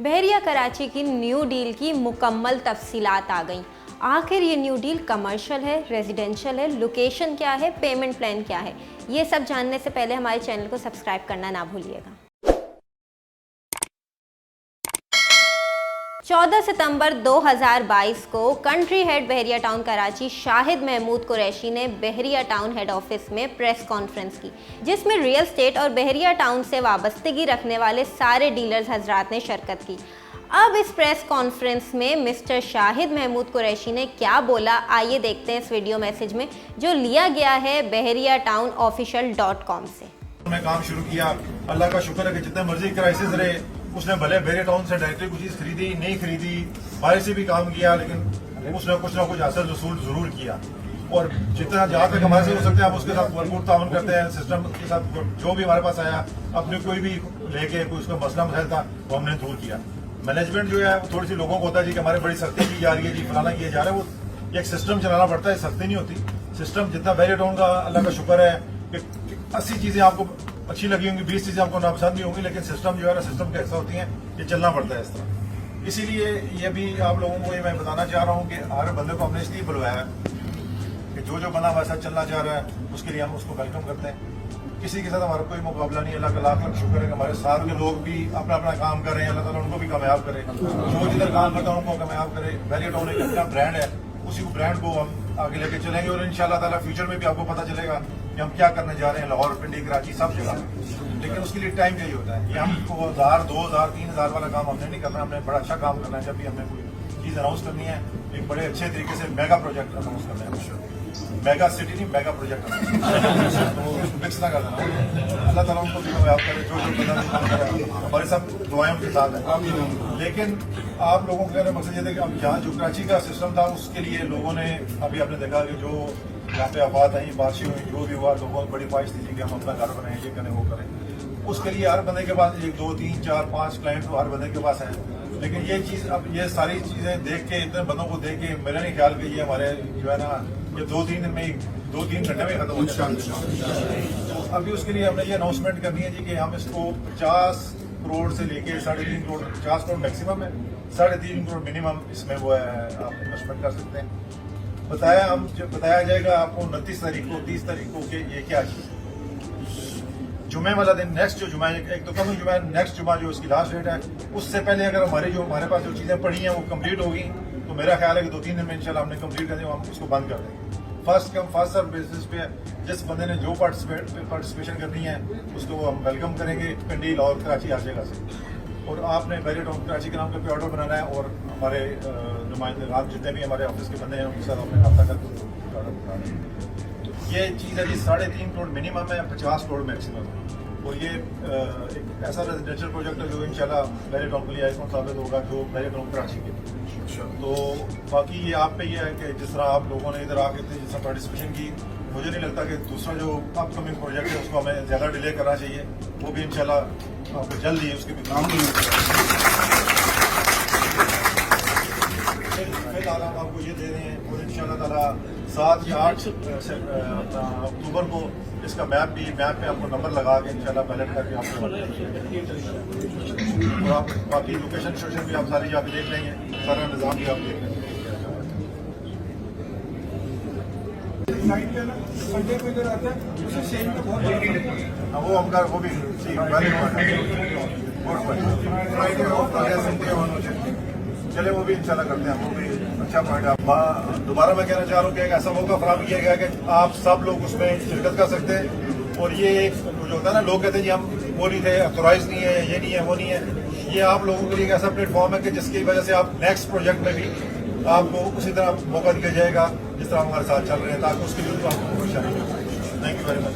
बहरिया कराची की new deal की मुकम्मल तफसीलात आ गई। आखिर ये न्यू डील कमर्शियल है, रेजिडेंशियल है, लोकेशन क्या है, पेमेंट प्लान क्या है, ये सब जानने से पहले हमारे चैनल को सब्सक्राइब करना ना भूलिएगा। 14 सितंबर 2022 को कंट्री हेड बहरिया टाउन कराची शाहिद महमूद कुरैशी ने बहरिया टाउन हेड ऑफिस में प्रेस कॉन्फ्रेंस की, जिसमें रियल स्टेट और बहरिया टाउन से वाबस्तगी रखने वाले सारे डीलर्स हजरात ने शिरकत की। अब इस प्रेस कॉन्फ्रेंस में मिस्टर शाहिद महमूद कुरैशी ने क्या बोला, आइए देखते हैं इस वीडियो मैसेज में जो लिया गया है bahriatownofficial.com से। मैं काम शुरू किया, अल्लाह का शुक्र है कि जितने मर्जी क्राइसिस रहे, उसने भले बहरिया टाउन से डायरेक्टली कुछ चीज खरीदी नहीं खरीदी, बाहर से भी काम किया, लेकिन उसने कुछ ना कुछ हासिल रसूल जरूर किया। और जितना जहाँ तक हमारे से हो सकते हैं आप उसके साथ भरपूर ताउन करते हैं। सिस्टम के साथ जो भी हमारे पास आया, अपने कोई भी लेके कोई उसका मसला मसाइल था वो हमने दूर किया। मैनेजमेंट जो है थोड़ी सी लोगों को होता है जी कि हमारे बड़ी सख्ती की जा रही है, जी फलाना किया जा रहा है, वो एक सिस्टम चलाना पड़ता है, सख्ती नहीं होती। सिस्टम जितना बहरिया टाउन का अल्लाह का शुक्र है कि 80 चीजें आपको अच्छी लगी होंगी, 20 चीजें आपको नापसंद भी होंगी, लेकिन सिस्टम जो है ना, सिस्टम का हिस्सा होती है, ये चलना पड़ता है इस तरह। इसीलिए ये भी आप लोगों को ये मैं बताना चाह रहा हूँ कि हर बंदे को हमने इसलिए बुलवाया है कि जो बंदा वैसा चलना चाह रहा है उसके लिए हम उसको वेलकम करते हैं। किसी के साथ हमारा कोई मुकाबला नहीं है। अल्लाह का लाख लाख शुक्र है कि हमारे साथ के लोग भी अपना अपना काम कर रहे हैं। अल्लाह ताला उनको भी कामयाब करे, जो जिधर काम करता है उनको कामयाब करे। बहरिया टाउन एक अपना ब्रांड है, उसी को ब्रांड को हम आगे लेके चलेंगे और इंशाल्लाह ताला फ्यूचर में भी आपको पता चलेगा कि हम क्या करने जा रहे हैं, लाहौर, पिंडी, कराची, सब जगह। लेकिन उसके लिए टाइम चाहिए होता है। ये हमको 1000, 2000, 3000 वाला काम हमने नहीं करना, हमने बड़ा अच्छा काम करना है। जब भी हमने कोई चीज अनाउंस करनी है, एक बड़े अच्छे तरीके से मेगा प्रोजेक्ट अनाउंस करना है। मेगा सिटी नहीं, मेगा प्रोजेक्ट तो मिक्स ना कर देना। अल्लाह ताला उनको भी कामयाब करे, जो जो हमारे सब दुआएं उनके साथ हैं। लेकिन आप लोगों का मकसद ये था कि अब जहाँ जो कराची का सिस्टम था उसके लिए लोगों ने, अभी आपने देखा कि जो यहाँ पे आबाद आई, बारिशें हुई, जो भी हुआ, लोगों को बड़ी ख्वाहिश थी कि हम अपना घर बनाएं, ये करें वो करें। उसके लिए हर बंदे के पास 1, 2, 3, 4, 5 क्लाइंट तो हर बंदे के पास है। लेकिन ये चीज, अब ये सारी चीजें देख के, इतने बंदों को देख के मेरा नहीं ख्याल कि ये हमारे जो है ना, ये 2-3 दिन में, 2-3 घंटे में खत्म हो जाएगा। तो अभी उसके लिए हमने ये अनाउंसमेंट करनी है जी कि हम इसको 50 करोड़ से लेके 3.5 करोड़, 50 करोड़ मैक्सिमम है, 3.5 करोड़ मिनिमम इसमें वो है, आप इन्वेस्टमेंट कर सकते हैं। बताया जाएगा आपको 29 तारीख को, 30 तारीख को कि ये क्या चीज है। जुमे वाला दिन, नेक्स्ट जो जुमा, एक तो कम जुमा, नेक्स्ट जुमा जो इसकी लास्ट डेट है, उससे पहले अगर हमारे पास जो चीजें पड़ी हैं वो कंप्लीट होगी तो मेरा ख्याल है कि 2-3 दिन में इंशाल्लाह हमने कंप्लीट कर दिया, हम उसको बंद कर देंगे। First come first serve basis पे जिस बंदे ने जो पार्टिसिपेशन करनी है उसको हम वेलकम करेंगे, पिंडी, लाहौर, कराची, हर जगह से। और आपने बहरिया टाउन कराची के नाम पे ऑर्डर बनाना है और हमारे नुमाइंदे आप जितने भी हमारे ऑफिस के बंदे हैं उनके साथ अपने रब्ता करके ऑर्डर बनाना है। ये चीज़ है जी 3.5 करोड़ मिनिमम है, 50 करोड़ मैक्सिमम है। और ये एक ऐसा रेजिडेंशियल प्रोजेक्ट है जो इंशाल्लाह बहरिया टाउन के लिए आइकॉन साबित होगा, जो बहरिया टाउन कराची के। तो बाकी ये आप पे ये है कि जिस तरह आप लोगों ने इधर आके थे, जिस तरह पार्टिसिपेशन की, मुझे नहीं लगता कि दूसरा जो अपकमिंग प्रोजेक्ट है उसको हमें ज़्यादा डिले करना चाहिए। वो भी इंशाल्लाह आपको जल्द ही उसके भी काम नहीं फिलहाल हम आपको ये दे रहे हैं। और इंशाल्लाह ताला 7 या 8 अक्टूबर को इसका मैप पे आपको नंबर लगा के इंशाल्लाह बैलेट करके आपको, और आप बाकी लोकेशन शोशन भी आप सारी जाके देख लेंगे, सारा निज़ाम भी आप देख लेंगे। वो हम वो भी चले, वो भी इंशाल्लाह करते हैं, वो भी अच्छा पॉइंट है। दोबारा मैं कहना चाह रहा हूँ कि एक ऐसा मौका फराहम किया गया कि आप सब लोग उसमें शिरकत कर सकते हैं। और ये एक जो होता है ना, लोग कहते हैं जी हम वो नहीं थे, ऑथोराइज नहीं है, ये नहीं है, वो नहीं है। ये आप लोगों के लिए एक ऐसा प्लेटफॉर्म है कि जिसकी वजह से आप नेक्स्ट प्रोजेक्ट में भी आपको उसी तरह मौका दिया जाएगा जिस तरह हमारे साथ चल रहे हैं, ताकि उसके लिए आपको परेशानी हो। Thank you very much.